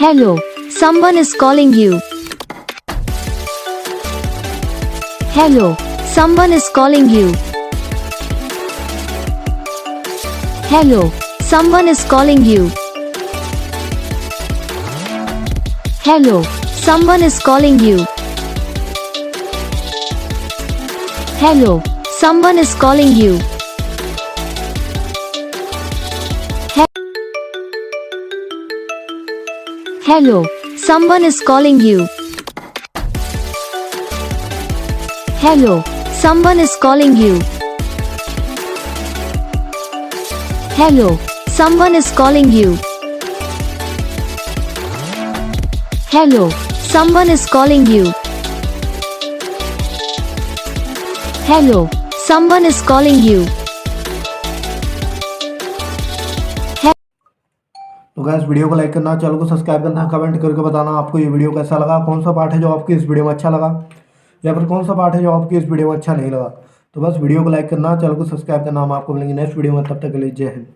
Hello, someone is calling you. Hello, someone is calling you. Hello, someone is calling you. Hello, someone is calling you. Hello, someone is calling you. Hello, someone is calling you. Hello, someone is calling you. Hello, someone is calling you. Hello, someone is calling you. Hello, someone is calling you. तो guys video को like करना, channel को subscribe करना, comment करके बताना आपको ये video कैसा लगा, कौन सा पार्ट है जो आपकी इस वीडियो में अच्छा लगा या फिर कौन सा पार्ट है जो आपकी इस वीडियो में अच्छा नहीं लगा। तो बस वीडियो को लाइक करना, चैनल को सब्सक्राइब करना। हम आपको मिलेंगे नेक्स्ट वीडियो में, तब तक के लिए जय हिंद।